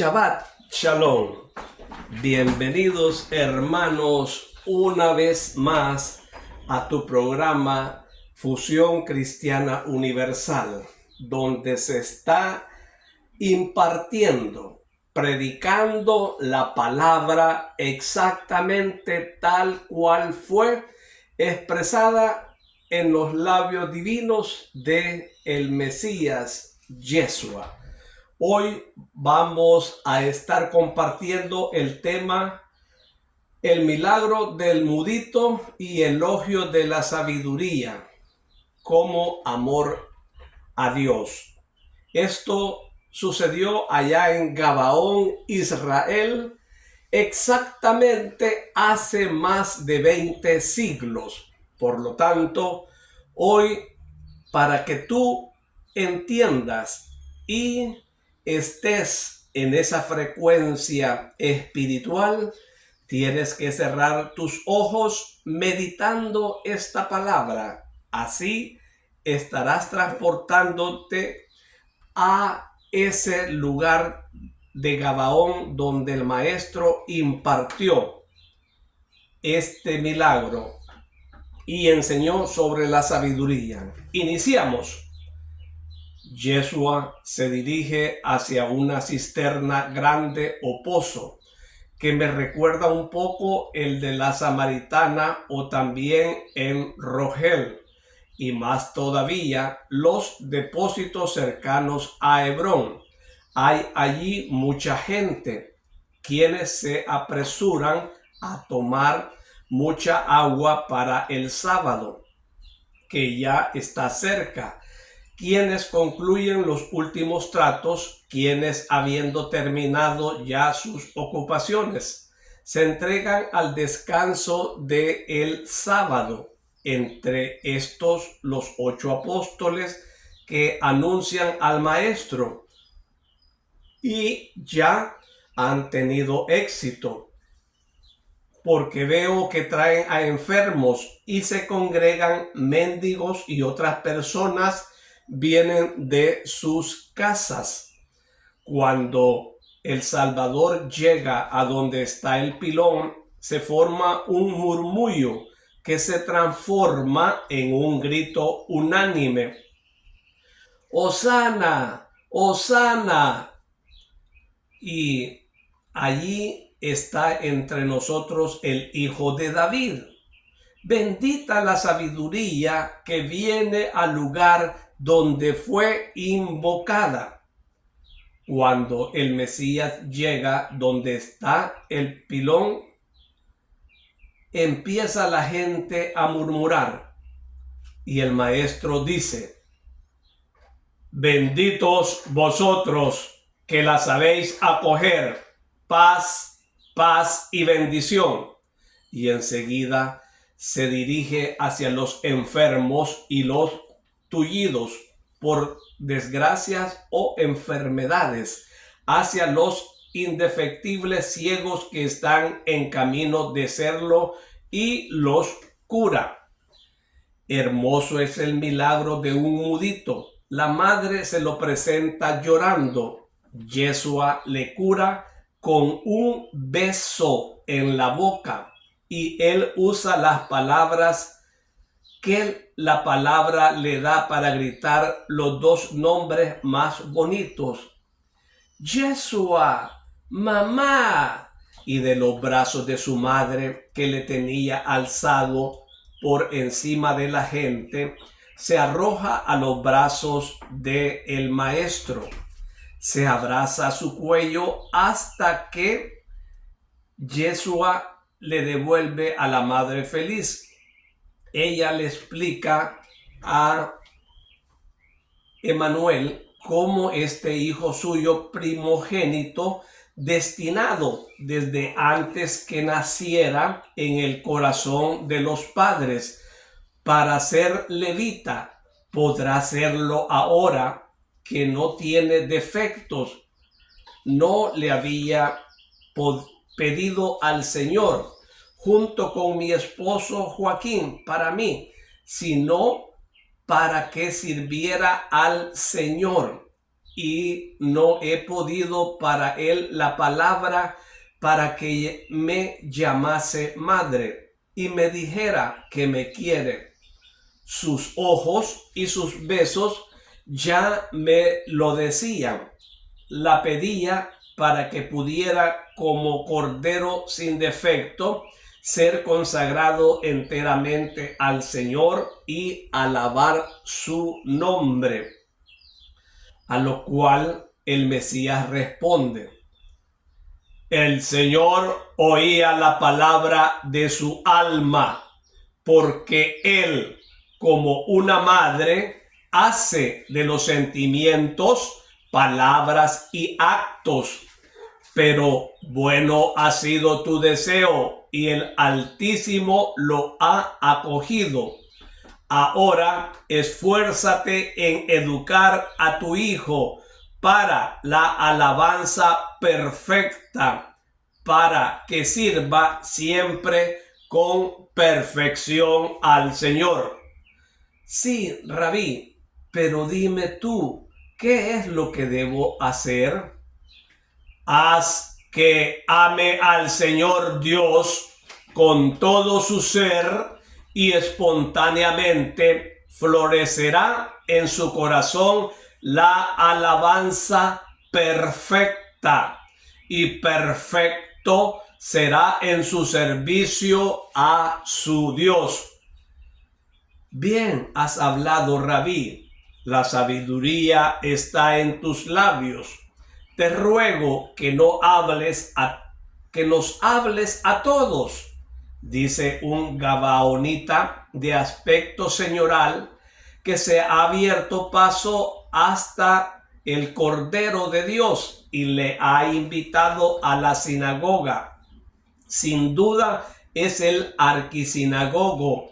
Shabbat Shalom. Bienvenidos, hermanos, una vez más a tu programa Fusión Cristiana Universal, donde se está impartiendo, predicando la palabra exactamente tal cual fue expresada en los labios divinos de el Mesías Yeshua. Hoy vamos a estar compartiendo el tema El milagro del mudito y elogio de la sabiduría como amor a Dios. Esto sucedió allá en Gabaón, Israel, exactamente hace más de 20 siglos. Por lo tanto, hoy, para que tú entiendas y estés en esa frecuencia espiritual, tienes que cerrar tus ojos meditando esta palabra. Así estarás transportándote a ese lugar de Gabaón donde el maestro impartió este milagro y enseñó sobre la sabiduría. Iniciamos. Yeshua se dirige hacia una cisterna grande o pozo, que me recuerda un poco el de la Samaritana o también en Rogel, y más todavía los depósitos cercanos a Hebrón. Hay allí mucha gente, quienes se apresuran a tomar mucha agua para el sábado, que ya está cerca, quienes concluyen los últimos tratos, quienes habiendo terminado ya sus ocupaciones, se entregan al descanso del sábado. Entre estos, los 8 apóstoles que anuncian al maestro y ya han tenido éxito, porque veo que traen a enfermos y se congregan mendigos y otras personas vienen de sus casas. Cuando el Salvador llega a donde está el pilón, se forma un murmullo que se transforma en un grito unánime. ¡Hosana! ¡Hosana! Y allí está entre nosotros el Hijo de David. Bendita la sabiduría que viene al lugar donde fue invocada. Cuando el Mesías llega donde está el pilón, empieza la gente a murmurar y el maestro dice: benditos vosotros que la sabéis acoger, paz, paz y bendición. Y enseguida se dirige hacia los enfermos y los tullidos por desgracias o enfermedades, hacia los indefectibles ciegos que están en camino de serlo y los cura. Hermoso es el milagro de un mudito. La madre se lo presenta llorando. Yeshua le cura con un beso en la boca. Y él usa las palabras que la palabra le da para gritar los dos nombres más bonitos. Yeshua, mamá. Y de los brazos de su madre, que le tenía alzado por encima de la gente, se arroja a los brazos del maestro. Se abraza a su cuello hasta que Yeshua le devuelve a la madre feliz. Ella le explica a Emmanuel cómo este hijo suyo primogénito, destinado desde antes que naciera en el corazón de los padres para ser levita, podrá serlo ahora que no tiene defectos. No le había pedido al Señor, junto con mi esposo Joaquín, para mí, sino para que sirviera al Señor. y no he podido para él la palabra para que me llamase madre y me dijera que me quiere. Sus ojos y sus besos ya me lo decían. La pedía para que pudiera, como cordero sin defecto, ser consagrado enteramente al Señor y alabar su nombre. A lo cual el Mesías responde: el Señor oía la palabra de su alma, porque Él, como una madre, hace de los sentimientos palabras y actos. Pero bueno ha sido tu deseo y el Altísimo lo ha acogido. Ahora esfuérzate en educar a tu hijo para la alabanza perfecta, para que sirva siempre con perfección al Señor. Sí, Rabí, pero dime tú, ¿qué es lo que debo hacer? Haz que ame al Señor Dios con todo su ser y espontáneamente florecerá en su corazón la alabanza perfecta, y perfecto será en su servicio a su Dios. Bien has hablado, Rabí, la sabiduría está en tus labios. Te ruego que nos hables a todos, dice un gabaonita de aspecto señoral, que se ha abierto paso hasta el Cordero de Dios y le ha invitado a la sinagoga. Sin duda es el arquisinagogo.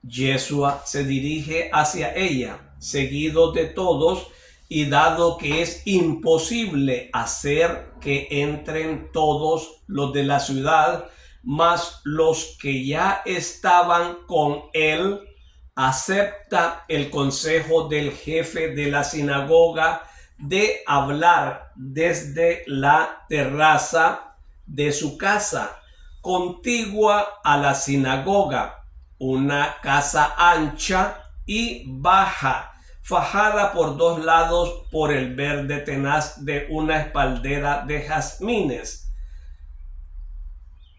Yeshua se dirige hacia ella, seguido de todos, y dado que es imposible hacer que entren todos los de la ciudad, mas los que ya estaban con él, acepta el consejo del jefe de la sinagoga de hablar desde la terraza de su casa, contigua a la sinagoga, una casa ancha y baja, fajada por dos lados por el verde tenaz de una espaldera de jazmines,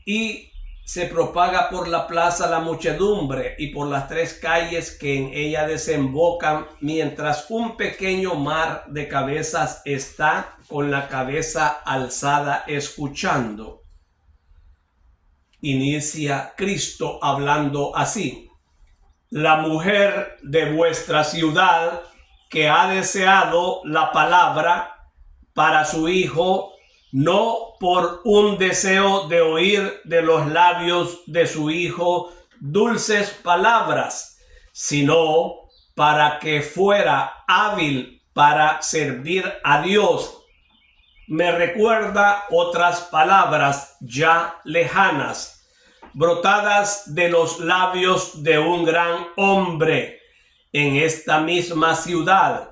y se propaga por la plaza la muchedumbre y por las tres calles que en ella desembocan, mientras un pequeño mar de cabezas está con la cabeza alzada escuchando. Inicia Cristo hablando así: la mujer de vuestra ciudad que ha deseado la palabra para su hijo, no por un deseo de oír de los labios de su hijo dulces palabras, sino para que fuera hábil para servir a Dios. Me recuerda otras palabras ya lejanas, brotadas de los labios de un gran hombre en esta misma ciudad.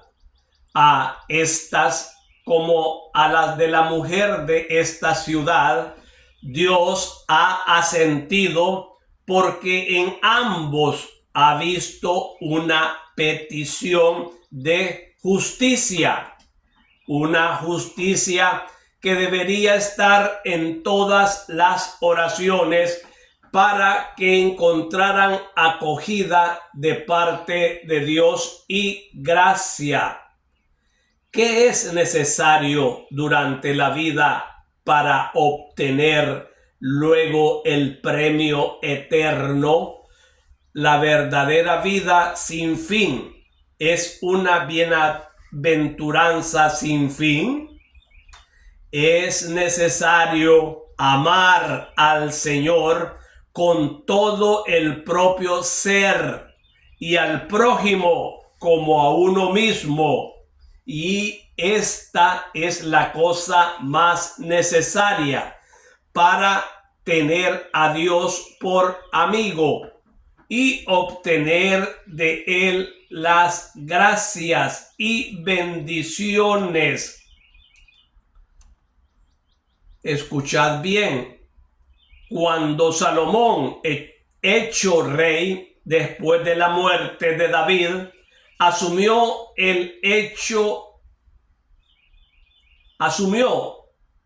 A estas, como a las de la mujer de esta ciudad, Dios ha asentido, porque en ambos ha visto una petición de justicia, una justicia que debería estar en todas las oraciones para que encontraran acogida de parte de Dios y gracia. ¿Qué es necesario durante la vida para obtener luego el premio eterno? La verdadera vida sin fin es una bienaventuranza sin fin. Es necesario amar al Señor con todo el propio ser y al prójimo como a uno mismo. Y esta es la cosa más necesaria para tener a Dios por amigo y obtener de él las gracias y bendiciones. Escuchad bien, cuando Salomón, hecho rey después de la muerte de David, asumió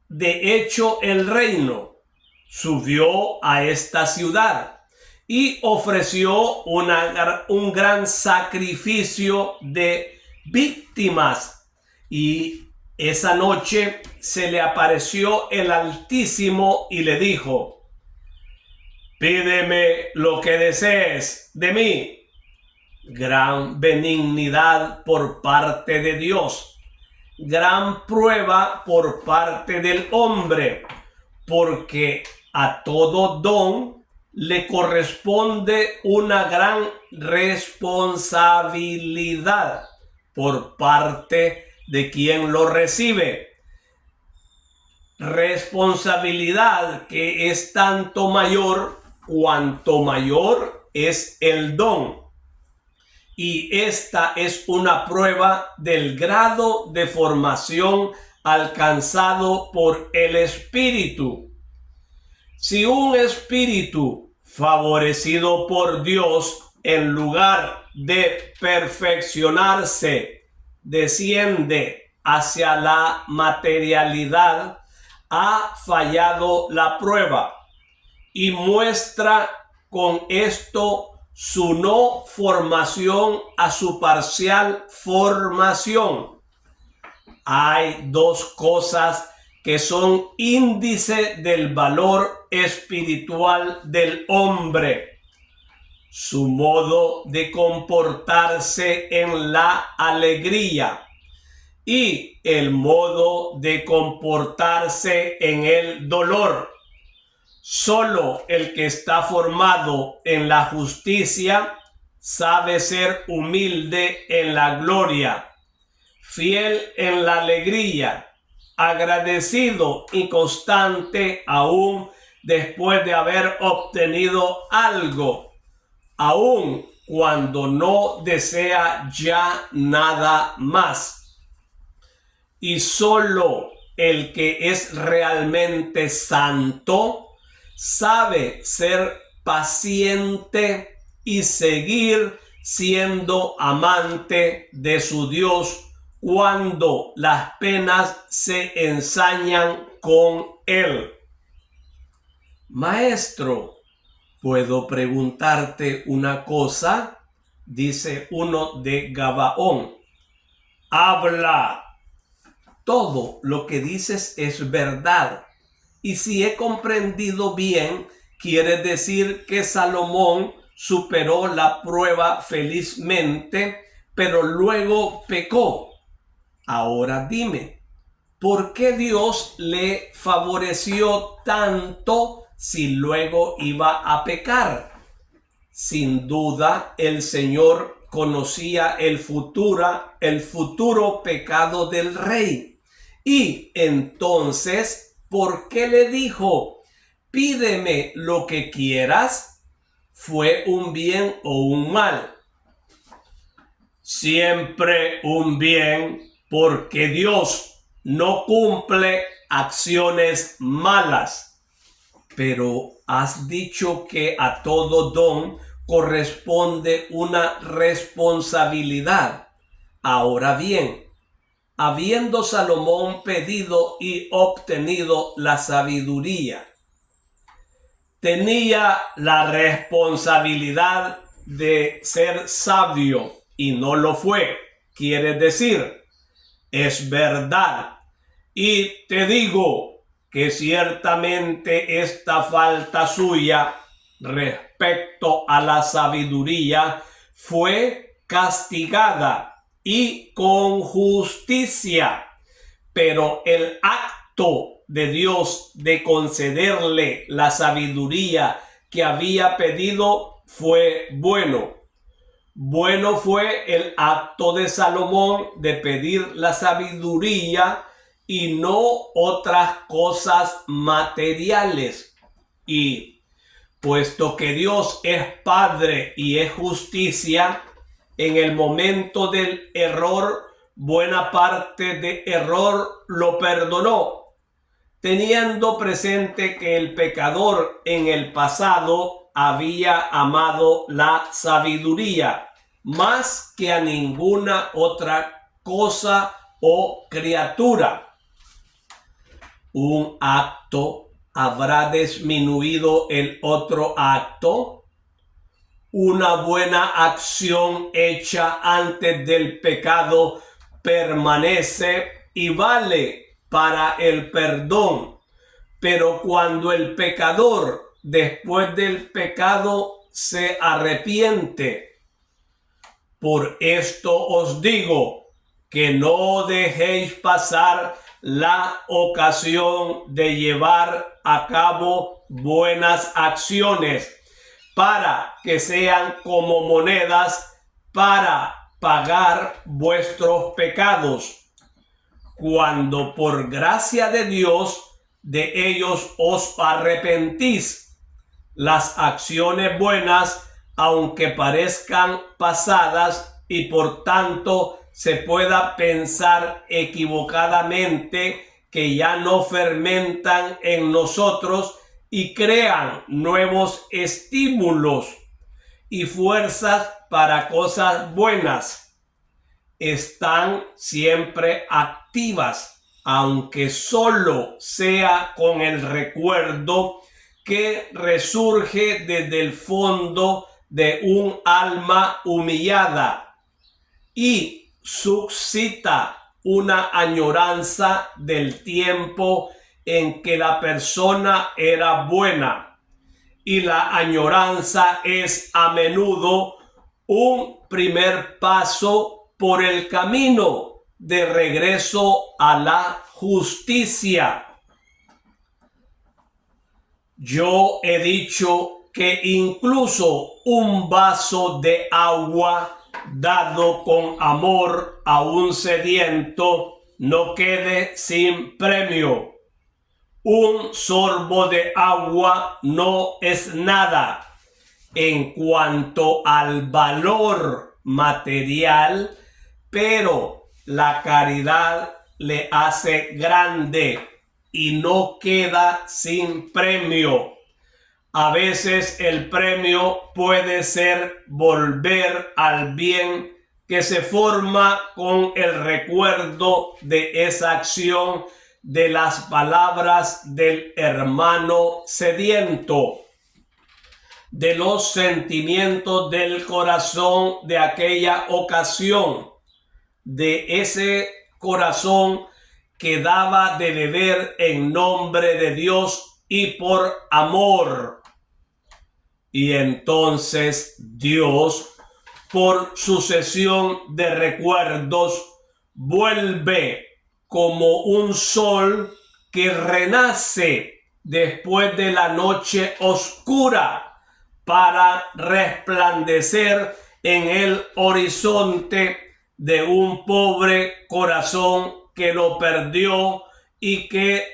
de hecho el reino, subió a esta ciudad y ofreció un gran sacrificio de víctimas. Y esa noche se le apareció el Altísimo y le dijo: pídeme lo que desees de mí. Gran benignidad por parte de Dios, gran prueba por parte del hombre, porque a todo don le corresponde una gran responsabilidad por parte de quien lo recibe. Responsabilidad que es tanto mayor cuanto mayor es el don. Y esta es una prueba del grado de formación alcanzado por el Espíritu. Si un espíritu favorecido por Dios, en lugar de perfeccionarse, desciende hacia la materialidad, ha fallado la prueba y muestra con esto su no formación a su parcial formación. Hay dos cosas que son índice del valor espiritual del hombre: su modo de comportarse en la alegría y el modo de comportarse en el dolor. Solo el que está formado en la justicia sabe ser humilde en la gloria, fiel en la alegría, agradecido y constante aún después de haber obtenido algo, aún cuando no desea ya nada más. Y solo el que es realmente santo sabe ser paciente y seguir siendo amante de su Dios cuando las penas se ensañan con él. Maestro, ¿puedo preguntarte una cosa?, dice uno de Gabaón. Habla. Todo lo que dices es verdad. Y si he comprendido bien, quiere decir que Salomón superó la prueba felizmente, pero luego pecó. Ahora dime, ¿por qué Dios le favoreció tanto si luego iba a pecar? Sin duda, el Señor conocía el futuro pecado del rey. Y entonces, ¿por qué le dijo: pídeme lo que quieras? ¿Fue un bien o un mal? Siempre un bien, porque Dios no cumple acciones malas. Pero has dicho que a todo don corresponde una responsabilidad. Ahora bien, habiendo Salomón pedido y obtenido la sabiduría, tenía la responsabilidad de ser sabio y no lo fue. Quiere decir, es verdad. Y te digo que ciertamente esta falta suya respecto a la sabiduría fue castigada y con justicia, pero el acto de Dios de concederle la sabiduría que había pedido fue bueno. Bueno fue el acto de Salomón de pedir la sabiduría y no otras cosas materiales. Y puesto que Dios es Padre y es justicia, en el momento del error, buena parte de error lo perdonó, teniendo presente que el pecador en el pasado había amado la sabiduría más que a ninguna otra cosa o criatura. ¿Un acto habrá disminuido el otro acto? Una buena acción hecha antes del pecado permanece y vale para el perdón. Pero cuando el pecador, después del pecado, se arrepiente, por esto os digo que no dejéis pasar la ocasión de llevar a cabo buenas acciones para que sean como monedas para pagar vuestros pecados, cuando por gracia de Dios de ellos os arrepentís. Las acciones buenas, aunque parezcan pasadas y por tanto se pueda pensar equivocadamente que ya no fermentan en nosotros y crean nuevos estímulos y fuerzas para cosas buenas, están siempre activas, aunque solo sea con el recuerdo que resurge desde el fondo de un alma humillada y suscita una añoranza del tiempo en que la persona era buena. Y la añoranza es a menudo un primer paso por el camino de regreso a la justicia. Yo he dicho que incluso un vaso de agua dado con amor a un sediento no quede sin premio. Un sorbo de agua no es nada en cuanto al valor material, pero la caridad le hace grande y no queda sin premio. A veces el premio puede ser volver al bien que se forma con el recuerdo de esa acción, de las palabras del hermano sediento, de los sentimientos del corazón de aquella ocasión, de ese corazón que daba de beber en nombre de Dios y por amor. Y entonces Dios, por sucesión de recuerdos, vuelve como un sol que renace después de la noche oscura para resplandecer en el horizonte de un pobre corazón que lo perdió y que,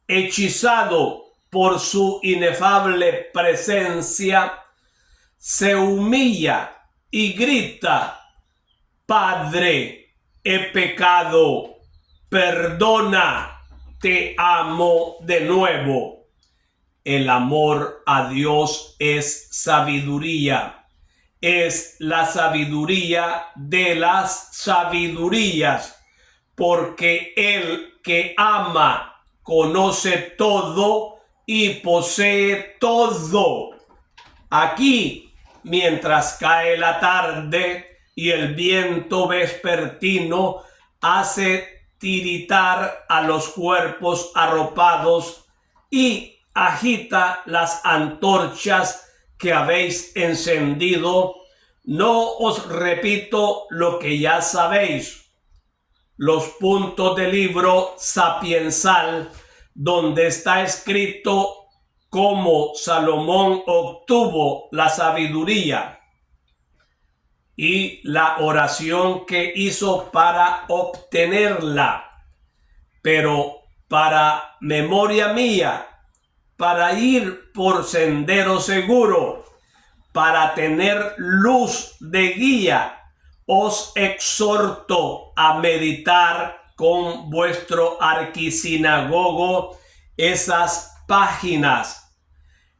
hechizado por su inefable presencia, se humilla y grita: Padre, he pecado, perdona, te amo de nuevo. El amor a Dios es sabiduría, es la sabiduría de las sabidurías, porque el que ama conoce todo y posee todo. Aquí, mientras cae la tarde y el viento vespertino hace tiritar a los cuerpos arropados y agita las antorchas que habéis encendido, no os repito lo que ya sabéis. Los puntos del libro sapiensal, donde está escrito cómo Salomón obtuvo la sabiduría y la oración que hizo para obtenerla. Pero para memoria mía, para ir por sendero seguro, para tener luz de guía, os exhorto a meditar con vuestro arquisinagogo esas páginas.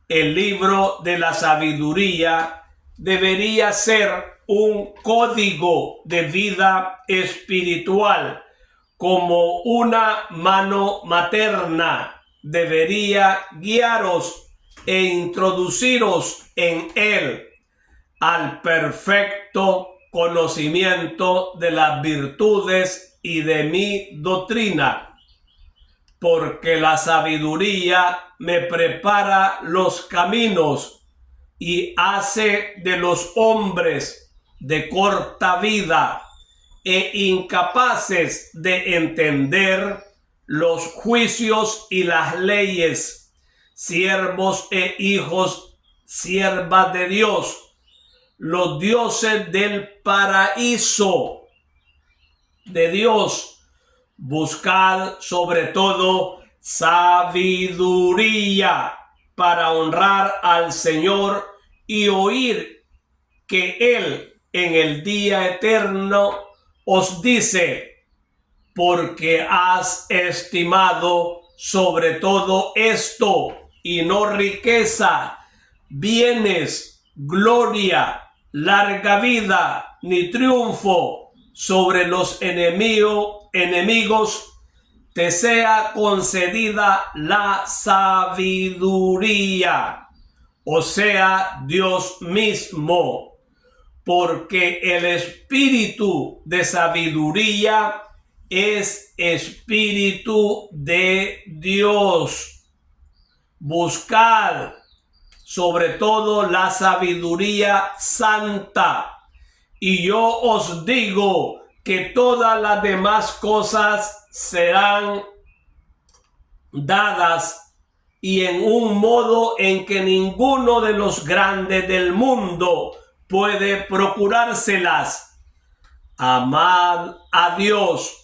El libro de la sabiduría debería ser un código de vida espiritual, como una mano materna debería guiaros e introduciros en él al perfecto conocimiento de las virtudes y de mi doctrina, porque la sabiduría me prepara los caminos y hace de los hombres de corta vida e incapaces de entender los juicios y las leyes, siervos e hijos, siervas de Dios, los dioses del paraíso de Dios. Buscad sobre todo sabiduría para honrar al Señor y oír que Él en el día eterno os dice: porque has estimado sobre todo esto y no riqueza, bienes, gloria, larga vida, ni triunfo sobre los enemigos, te sea concedida la sabiduría, o sea, Dios mismo, porque el espíritu de sabiduría es espíritu de Dios. Buscad sobre todo la sabiduría santa, y yo os digo que todas las demás cosas serán dadas, y en un modo en que ninguno de los grandes del mundo puede procurárselas. Amad a Dios,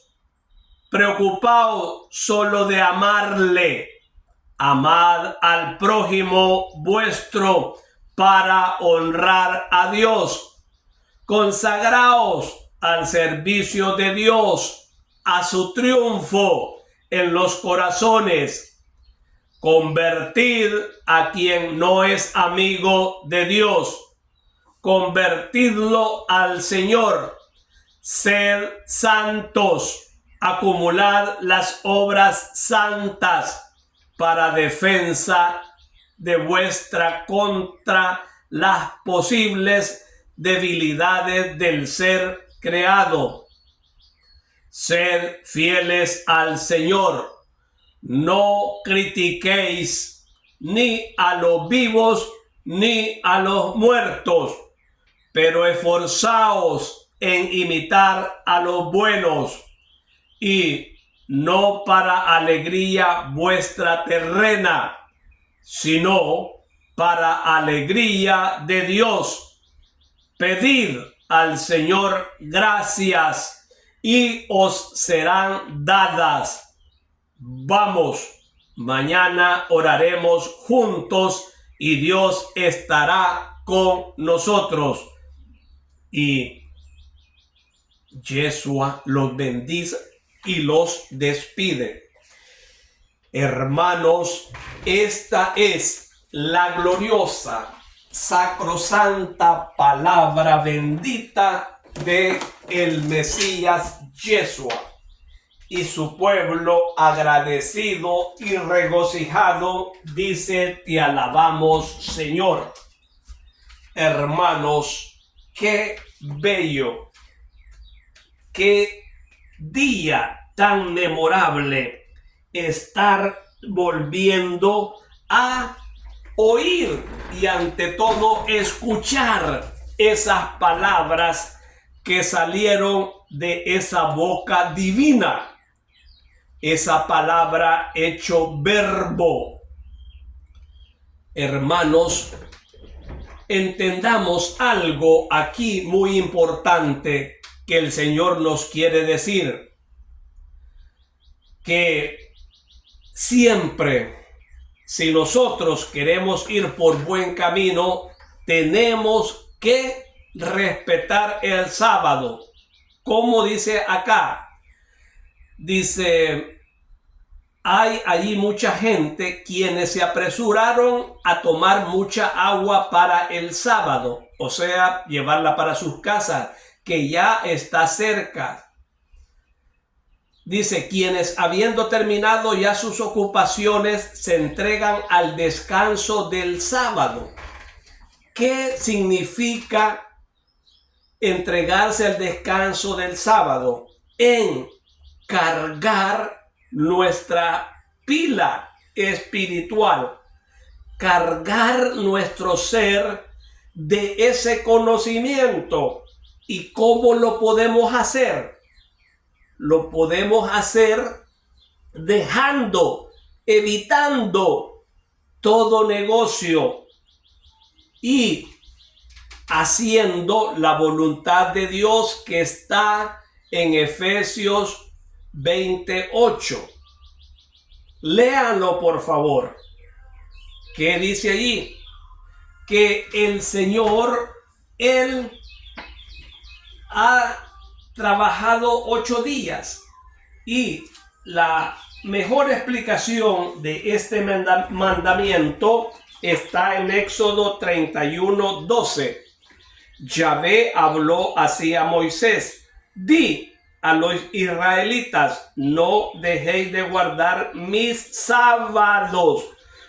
preocupaos solo de amarle, amad al prójimo vuestro para honrar a Dios, consagraos al servicio de Dios, a su triunfo en los corazones. Convertid a quien no es amigo de Dios, convertidlo al Señor. Sed santos, acumulad las obras santas para defensa de vuestra contra las posibles debilidades del ser creado. Sed fieles al Señor, no critiquéis ni a los vivos ni a los muertos, pero esforzaos en imitar a los buenos, y no para alegría vuestra terrena, sino para alegría de Dios. Pedid al Señor gracias y os serán dadas. Vamos, mañana oraremos juntos y Dios estará con nosotros. Y Yeshua los bendice y los despide. Hermanos, esta es la gloriosa, sacrosanta palabra bendita de el Mesías Yeshua, y su pueblo agradecido y regocijado dice: te alabamos, Señor. Hermanos, qué bello, qué día tan memorable estar volviendo a oír y ante todo escuchar esas palabras que salieron de esa boca divina, esa palabra hecho verbo. Hermanos, entendamos algo aquí muy importante que el Señor nos quiere decir: que siempre, si nosotros queremos ir por buen camino, tenemos que respetar el sábado. Como dice acá, dice, hay allí mucha gente quienes se apresuraron a tomar mucha agua para el sábado, o sea, llevarla para sus casas, que ya está cerca. Dice, quienes habiendo terminado ya sus ocupaciones se entregan al descanso del sábado. ¿Qué significa entregarse al descanso del sábado? En cargar nuestra pila espiritual, cargar nuestro ser de ese conocimiento. ¿Y cómo lo podemos hacer? Lo podemos hacer evitando todo negocio y haciendo la voluntad de Dios que está en Efesios 28. Léanlo, por favor. ¿Qué dice allí? Que el Señor, Él ha trabajado 8 días y la mejor explicación de este mandamiento está en Éxodo 31:12. Yahvé habló así a Moisés: di a los israelitas, no dejéis de guardar mis sábados,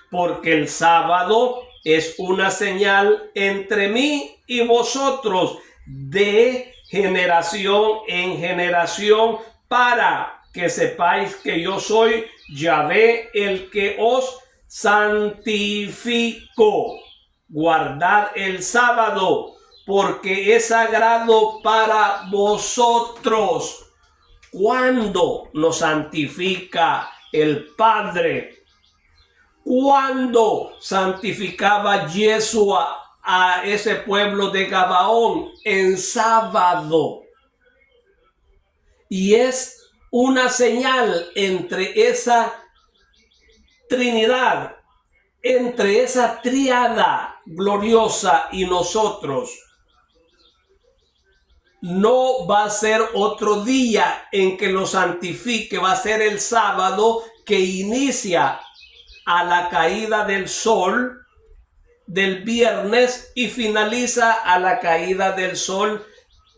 porque el sábado es una señal entre mí y vosotros de generación en generación, para que sepáis que yo soy Yahvé, el que os santifico. Guardad el sábado, porque es sagrado para vosotros. ¿Cuándo nos santifica el Padre? ¿Cuándo santificaba Yeshua a ese pueblo de Gabaón? En sábado. Y es una señal entre esa Trinidad, entre esa tríada gloriosa y nosotros. No va a ser otro día en que lo santifique, va a ser el sábado, que inicia a la caída del sol del viernes y finaliza a la caída del sol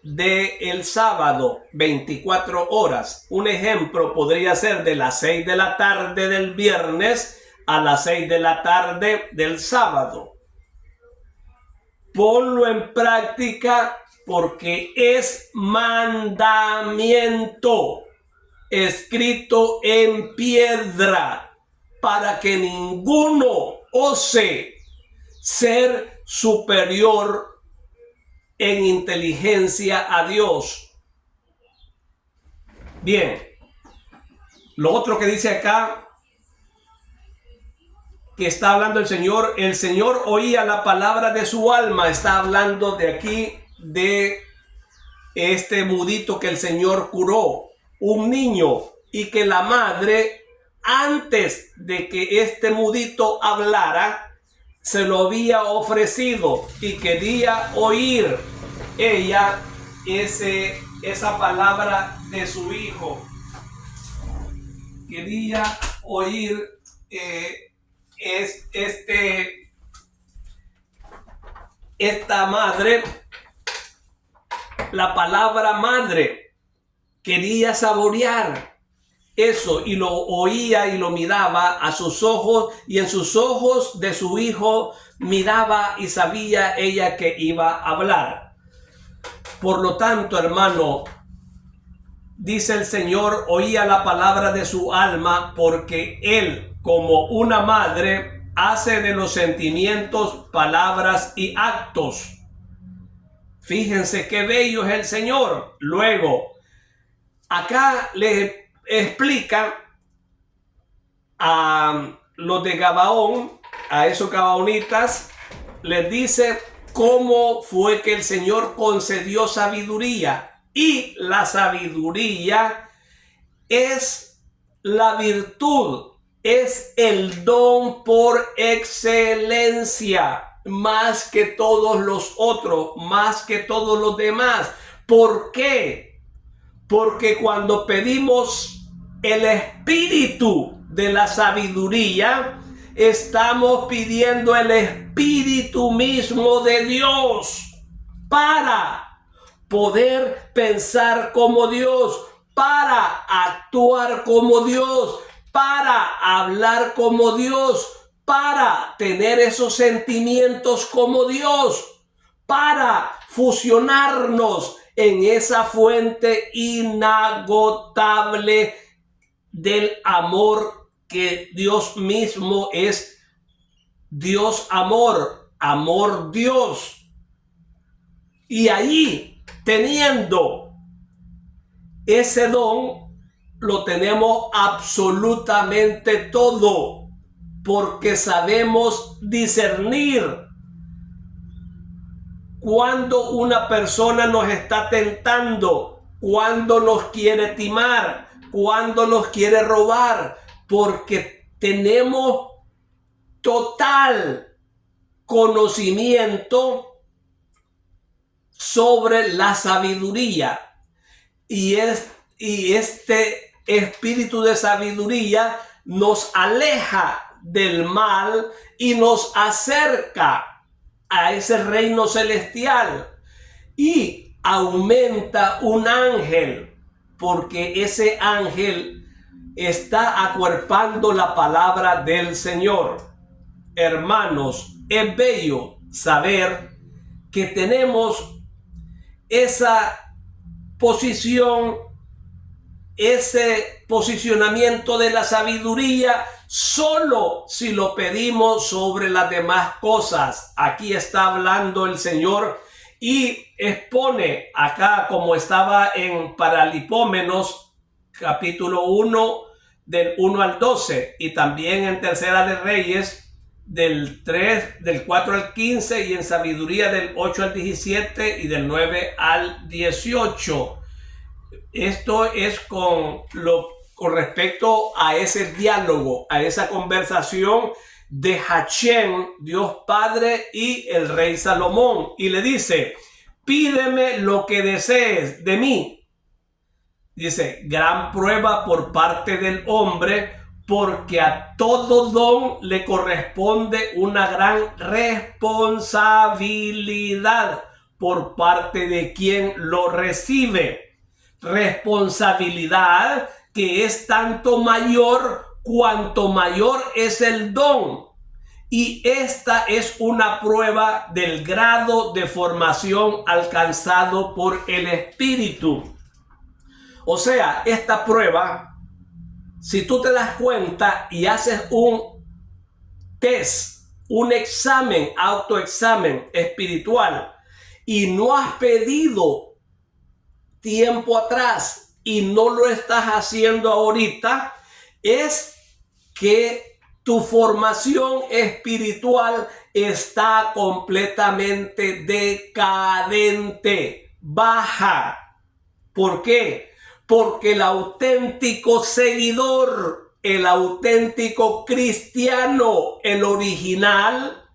del sábado, 24 horas. Un ejemplo podría ser de las 6 de la tarde del viernes a las 6 de la tarde del sábado. Ponlo en práctica, porque es mandamiento escrito en piedra, para que ninguno ose ser superior en inteligencia a Dios. Bien, lo otro que dice acá, que está hablando el Señor oía la palabra de su alma. Está hablando de aquí de este mudito que el Señor curó, un niño, y que la madre, antes de que este mudito hablara, se lo había ofrecido y quería oír ella esa palabra de su hijo. Quería oír esta madre, la palabra madre. Quería saborear eso, y lo oía y lo miraba a sus ojos, y en sus ojos de su hijo miraba y sabía ella que iba a hablar. Por lo tanto, hermano, dice el Señor, oía la palabra de su alma, porque Él, como una madre, hace de los sentimientos palabras y actos. Fíjense qué bello es el Señor. Luego, acá les explica a los de Gabaón, a esos gabaonitas, les dice cómo fue que el Señor concedió sabiduría. Y la sabiduría es la virtud, es el don por excelencia. más que todos los otros, más que todos los demás. ¿Por qué? Porque cuando pedimos el espíritu de la sabiduría, estamos pidiendo el espíritu mismo de Dios para poder pensar como Dios, para actuar como Dios, para hablar como Dios, para tener esos sentimientos como Dios, para fusionarnos en esa fuente inagotable del amor que Dios mismo es. Dios amor, amor Dios. Y ahí, teniendo ese don, lo tenemos absolutamente todo, porque sabemos discernir cuando una persona nos está tentando, cuando nos quiere timar, cuando nos quiere robar, porque tenemos total conocimiento sobre la sabiduría. Y este espíritu de sabiduría nos aleja del mal y nos acerca a ese reino celestial, y aumenta un ángel, porque ese ángel está acuerpando la palabra del Señor. Hermanos, es bello saber que tenemos esa posición, ese posicionamiento de la sabiduría, solo si lo pedimos sobre las demás cosas. Aquí está hablando el Señor y expone acá, como estaba en Paralipómenos, capítulo 1, del 1 al 12, y también en Tercera de Reyes, del 4 al 15, y en Sabiduría del 8 al 17 y del 9 al 18. Esto es con respecto a ese diálogo, a esa conversación de Hachem, Dios Padre, y el rey Salomón. Y le dice: pídeme lo que desees de mí. Dice: gran prueba por parte del hombre, porque a todo don le corresponde una gran responsabilidad por parte de quien lo recibe. Responsabilidad que es tanto mayor cuanto mayor es el don. Y esta es una prueba del grado de formación alcanzado por el Espíritu. O sea, esta prueba, si tú te das cuenta y haces un test, un examen, autoexamen espiritual, y no has pedido tiempo atrás y no lo estás haciendo ahorita, es que tu formación espiritual está completamente decadente, baja. ¿Por qué? Porque el auténtico seguidor, el auténtico cristiano, el original,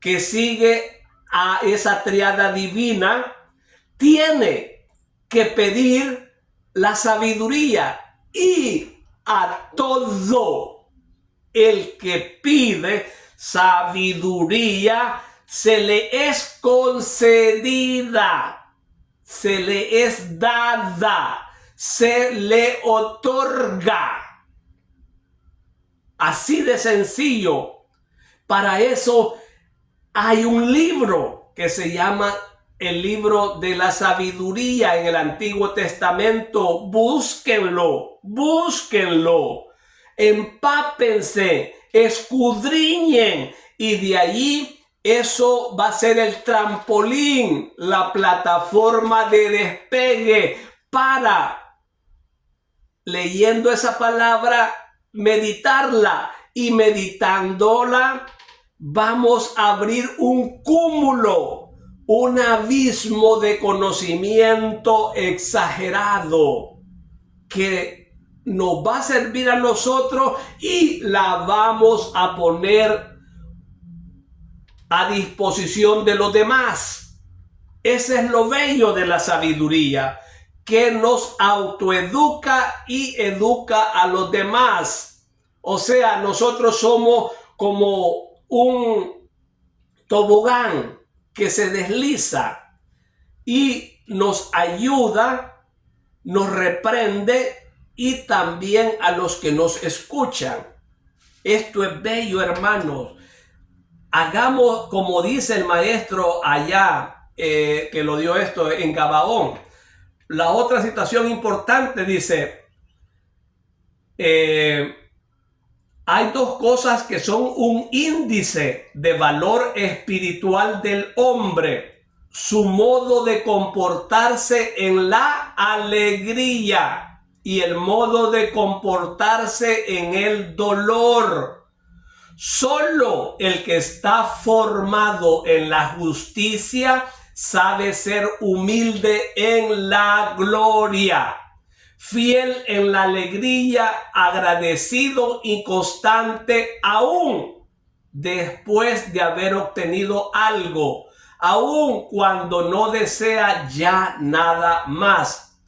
que sigue a esa triada divina, tiene que pedir la sabiduría, y a todo el que pide sabiduría se le es concedida, se le es dada, se le otorga. Así de sencillo. Para eso hay un libro que se llama el libro de la sabiduría en el Antiguo Testamento. Búsquenlo, búsquenlo, empápense, escudriñen, y de allí eso va a ser el trampolín, la plataforma de despegue para, leyendo esa palabra, meditarla, y meditándola vamos a abrir un cúmulo, un abismo de conocimiento exagerado que nos va a servir a nosotros, y la vamos a poner a disposición de los demás. Ese es lo bello de la sabiduría, que nos autoeduca y educa a los demás. O sea, nosotros somos como un tobogán que se desliza y nos ayuda, nos reprende, y también a los que nos escuchan. Esto es bello, hermanos. Hagamos como dice el maestro allá, que lo dio esto en Gabaón. La otra citación importante dice, hay dos cosas que son un índice de valor espiritual del hombre: su modo de comportarse en la alegría y el modo de comportarse en el dolor. Solo el que está formado en la justicia sabe ser humilde en la gloria, fiel en la alegría, agradecido y constante aún después de haber obtenido algo, aún cuando no desea ya nada más.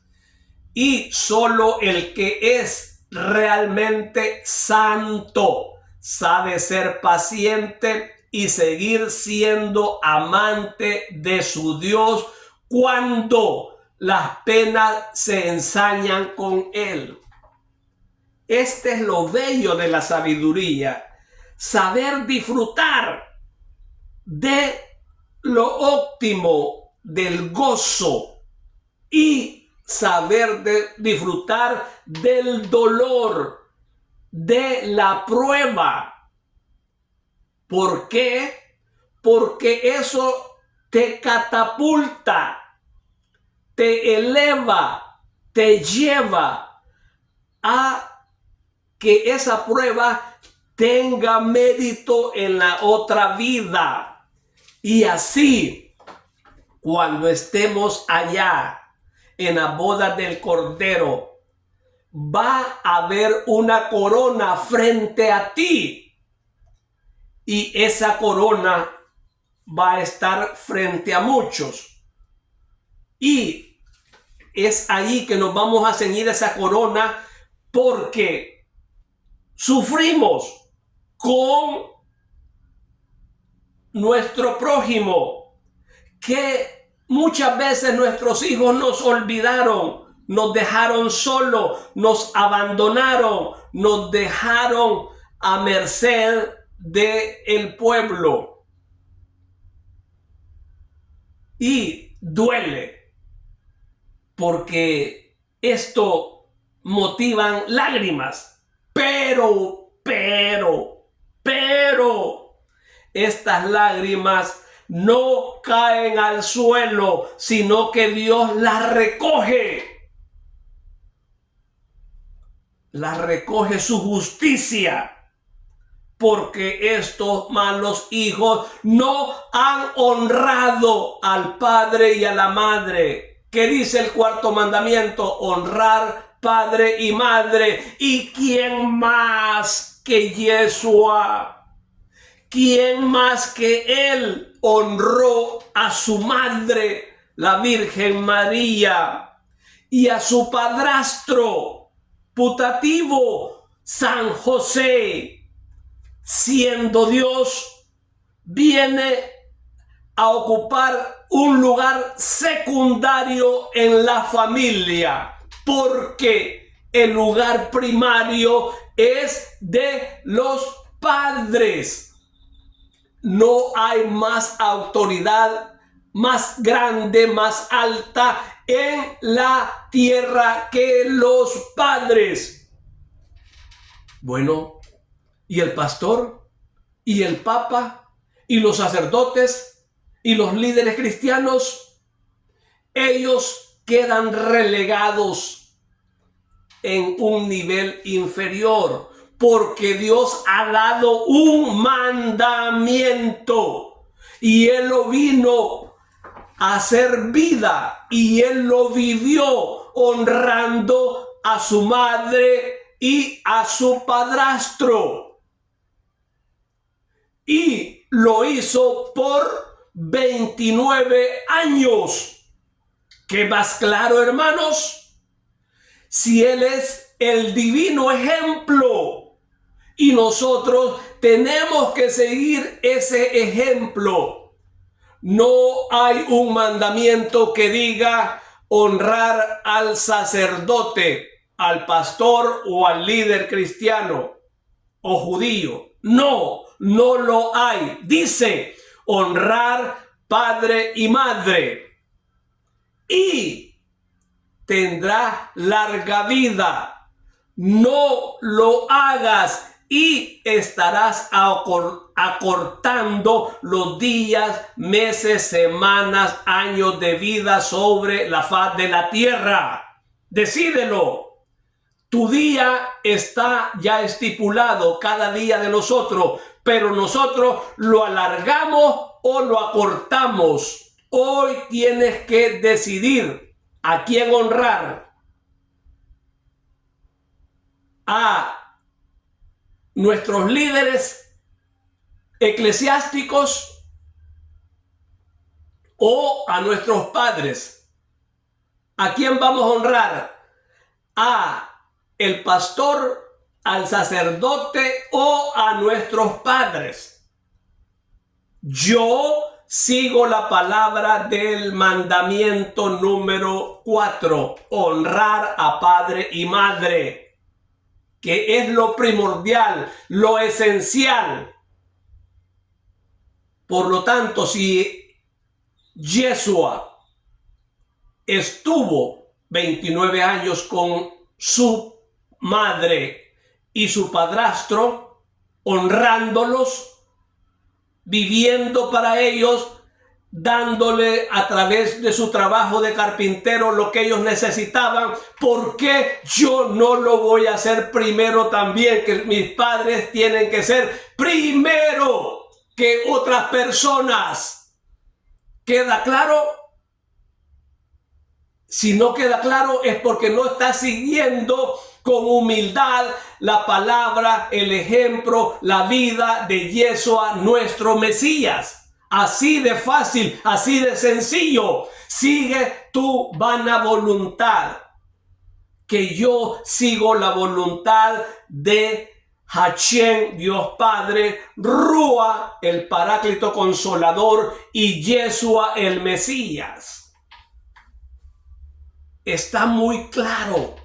Y solo el que es realmente santo sabe ser paciente y seguir siendo amante de su Dios cuando las penas se ensañan con él. Este es lo bello de la sabiduría: saber disfrutar de lo óptimo, del gozo, y saber disfrutar del dolor, de la prueba. ¿Por qué? Porque eso te catapulta, te eleva, te lleva a que esa prueba tenga mérito en la otra vida. Y así, cuando estemos allá en la boda del Cordero, va a haber una corona frente a ti, y esa corona va a estar frente a muchos, y es ahí que nos vamos a ceñir esa corona, porque sufrimos con nuestro prójimo, que muchas veces nuestros hijos nos olvidaron, nos dejaron solos, nos abandonaron, nos dejaron a merced del pueblo. Y duele, porque esto motivan lágrimas, pero, estas lágrimas no caen al suelo, sino que Dios las recoge. Las recoge su justicia, porque estos malos hijos no han honrado al padre y a la madre. ¿Qué dice el cuarto mandamiento? Honrar padre y madre. ¿Y quién más que Yeshua? ¿Quién más que él honró a su madre, la Virgen María, y a su padrastro putativo, San José? Siendo Dios, viene a ocupar un lugar secundario en la familia, porque el lugar primario es de los padres. No hay más autoridad más grande, más alta en la tierra que los padres. Bueno, ¿y el pastor? ¿Y el papa? ¿Y los sacerdotes? ¿Y los líderes cristianos? Ellos quedan relegados en un nivel inferior, porque Dios ha dado un mandamiento y Él lo vino a hacer vida, y Él lo vivió honrando a su madre y a su padrastro. Y lo hizo por 29 años. ¿Qué más claro, hermanos? Si Él es el divino ejemplo y nosotros tenemos que seguir ese ejemplo. No hay un mandamiento que diga honrar al sacerdote, al pastor o al líder cristiano o judío. No, no lo hay. Dice honrar padre y madre y tendrá larga vida. No lo hagas y estarás acortando los días, meses, semanas, años de vida sobre la faz de la tierra. Decídelo. Tu día está ya estipulado, cada día de nosotros, pero nosotros lo alargamos o lo acortamos. Hoy tienes que decidir a quién honrar. A nuestros líderes eclesiásticos o a nuestros padres. ¿A quién vamos a honrar? A el pastor, al sacerdote o a nuestros padres. Yo sigo la palabra del mandamiento número 4, honrar a padre y madre, que es lo primordial, lo esencial. Por lo tanto, si Yeshua estuvo 29 años con su madre y su padrastro, honrándolos, viviendo para ellos, dándole a través de su trabajo de carpintero lo que ellos necesitaban, ¿por qué yo no lo voy a hacer primero también? Que mis padres tienen que ser primero que otras personas. ¿Queda claro? Si no queda claro es porque no está siguiendo con humildad la palabra, el ejemplo, la vida de Yeshua, nuestro Mesías. Así de fácil, así de sencillo. Sigue tu vana voluntad. Que yo sigo la voluntad de Hashem, Dios Padre, Rúa, el Paráclito Consolador, y Yeshua, el Mesías. Está muy claro.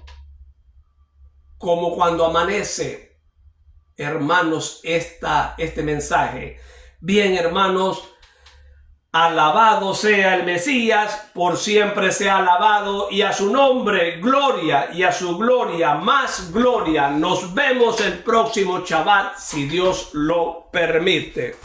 Como cuando amanece, hermanos, este mensaje. Bien, hermanos, alabado sea el Mesías, por siempre sea alabado, y a su nombre gloria, y a su gloria más gloria. Nos vemos el próximo Shabbat, si Dios lo permite.